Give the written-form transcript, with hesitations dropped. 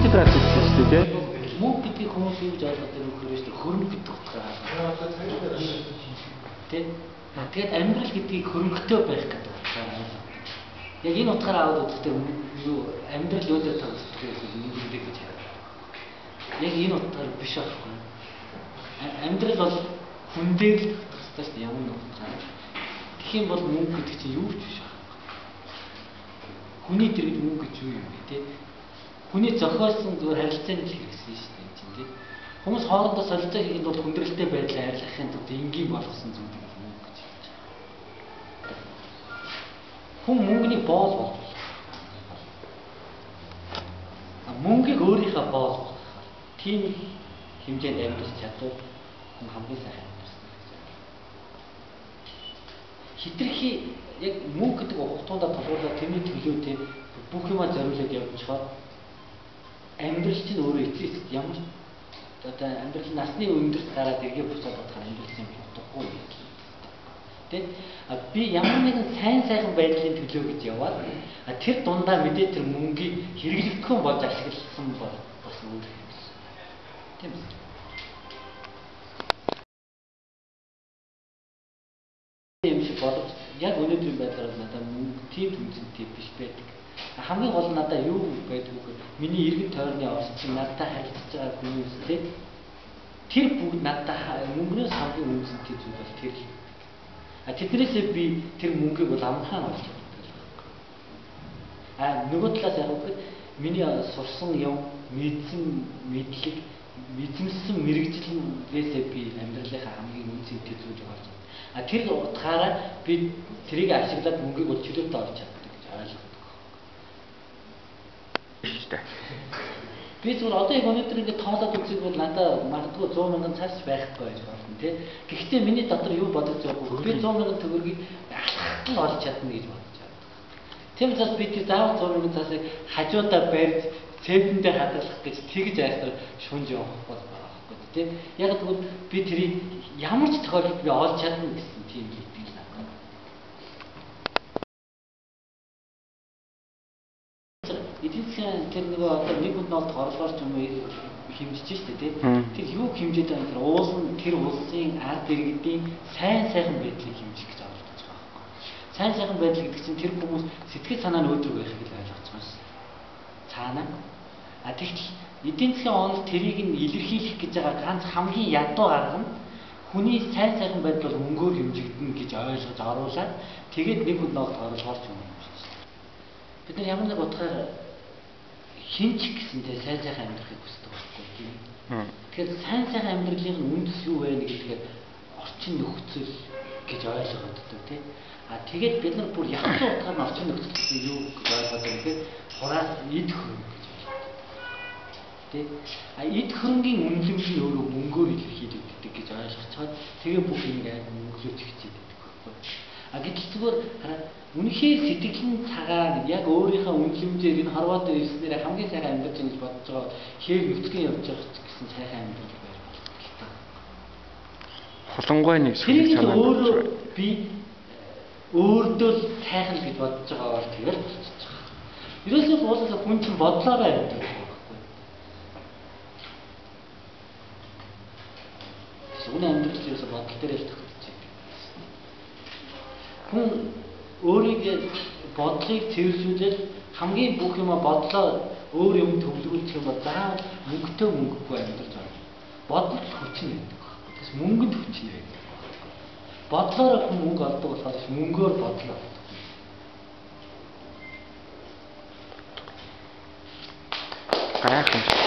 мэдрэл авчихсан шүү дээ. Мөнгө гэдэг хүмүүс юу гэж ойлгоод байгаа нөхөр шүү дээ. Хөрөнгө гэдэг утгаар. Тэ? Тэгээд амьдрал гэдгийг хөрөнгөтэй байх гэдэг утгаар. Яг энэ утгаараа аваад үзэхдээ юу амьдрал юу дээр тооцдог гэсэн мөнгөтэй гэж хараад. Яг энэ утгаар биш аахгүй. Амьдрал бол хүндээ л тохирох хэрэгтэй ямар нэг утгаар. Тэгэх юм бол мөнгө гэдэг чинь юу ч биш аахгүй. Хүний дэргэд мөнгө гэж юу юм бэ те? Хүний зохиолсон зүгээр харилцааны хэрэгсэн шүү дээ чинь те. Хүмүүс хоорондоо солилцоо хийхэд бол хүндрэлтэй байдлаар арилгахын тулд энгийн болгосон зүйл юм мөнгө гэж. Хүн мөнгөний боол болж байна. Мөнгийг өөрийнхөө боол болгох. Тийм хэмжээнд амьдарч чадвал хүн хамгийн сайн амьдарсан гэж байна. Хитрхи яг мөнгө гэдэг хугацаанд толгуурлаад тэрний төлөө тийм бүх юмаа зориулаад явчихаар амьдрал чинь өөрөө эцэст ямар одоо амьдрал насны өндөрт гараад эргээ буцаад бодохоор амьдрал юм бодохгүй юм. Тэ? Би ямар нэгэн сайхан байдлын төлөө гэж яваад тэр дундаа мэдээ тэр мөнгийг хэрэглэхгүй болж ашигласан бол бас өөр юм. Тийм үү? Юм шиг боловч яг өнөөдрийн байдлаар надад мөнгө тийм үнцэнтэй биш байдаг. Хамгийн гол нь надад юу байдг вэ? Миний эргэн тойрны орчин надтай харилцаж байгаа хүмүүс те тэр бүгд надтай мөнгнөөс хамгийн үнцэнтэй зүйл бол тэр л. Тэднээсээ би тэр мөнгийг бол амхан олж чаддаг. Нөгөө талаас яг үгүй миний сурсан юм мэдсэн мэдлэг мэдсэн мэрэгжлээсээ би амьдралынхаа хамгийн үнцэнтэй зүйл болж байна. Тэр утгаараа би тэрийг ашиглаад мөнгийг бол чөлөөтэй олж чаддаг гэж ойлгодог. Би зүгээр одоо яг өнөөдөр ингэ тоолоод үзэх бол надад магадгүй 100 мянган цаас байхгүй байж болно тий. Гэхдээ миний дотор юу бодож байгаа вэ? Би 100 мянган төгрөгийг алхахтал олж чадна гэж бодож байна. Тийм учраас би тэр заавал 100 мянган цаасыг хажуудаа барьж цэнтэндээ хадгалах гэж тэгж айхтар шунж явах байхгүй тий. Яг тэгвэл би тэрийг ямар ч тохиолдолд би олж чадна гэсэн тийм итгэл надад. Эдийн засгийн тэр нөгөө одоо нэг хүнд нолд хорлоор ч юм уу хэмжиж штэ тий. Тэр юу хэмжиж байгаа юм тэр тэр улсын ард иргэдийн сайхан байдлыг хэмжих гэж оролдож байгаа байхгүй. Сайхан байдал гэдэг чинь тэр хүмүүс сэтгэл санаа нь өөдрөг байх гэж ойлгож байгаа шээ. Цаана. Тэгтэл эдийн засгийн онол тэрийг нь илэрхийлэх гэж байгаа ганц хамгийн ядуу арга нь хүний сайхан байдал мөнгөөр хэмжигдэнэ гэж ойлгож оруулаад тэгээд нэг хүнд нолд хорлоор ч юм уу шээ. Бид нар ямар нэг утгаар хинч гэсэнтэй сайхан амьдрахыг хүсдэг байхгүй тийм. Тэгэхээр сайхан амьдралын үндэс юу вэ гэдгээр орчин нөхцөл гэж ойлгогддог тийм. Тэгээд бид нар бүр ягцсан утгаар нь орчин нөхцөл юу гэж ойлгоод байгаа юм. Хураас эд хөрөнгө гэж ойлгодог. Тийм. Эд хөрөнгийн үнэлэмж нь өөрөө мөнгөөр илэрхийлэгддэг гэж ойлгоцоод тэгээ бүх юм яг мөнгөлөж хичээдэг байхгүй. Гэтэл зүгээр үнэхээр сэтгэлэн цагаан яг өөрийнхөө үнэлэмжээр энэ хорвоод ирснээр хамгийн сайхан амьдарч байгаа гэж бодож байгаа хэр нүцгэн явж байгаа гэсэн сайхан амьдрал байж болно. Холонгой нэг сүлэг санаа өөрөө би өөртөө л сайхан гэж бодож байгаагаар тэгэл болчихж байгаа. Ерөөсөө уулзах хүн чинь бодлоороо амьдарч байгаа байхгүй. Үүний амьдрал ерөөсөө бодол дээр л тогтчих. Хүн өөрийн бодлыг цэвэрлүүлээд хамгийн бүх юма бодлоо өөр юм төвлөрүүлэх юм бол заавал мөнгөгүй амьдарч байна. Бодол хүчин байдаг. Тэгээс мөнгөнд хүчин байдаг. Бодлоор хүн мөнгө олдог болохоор мөнгөөр бодлоо. Гайхамшигт.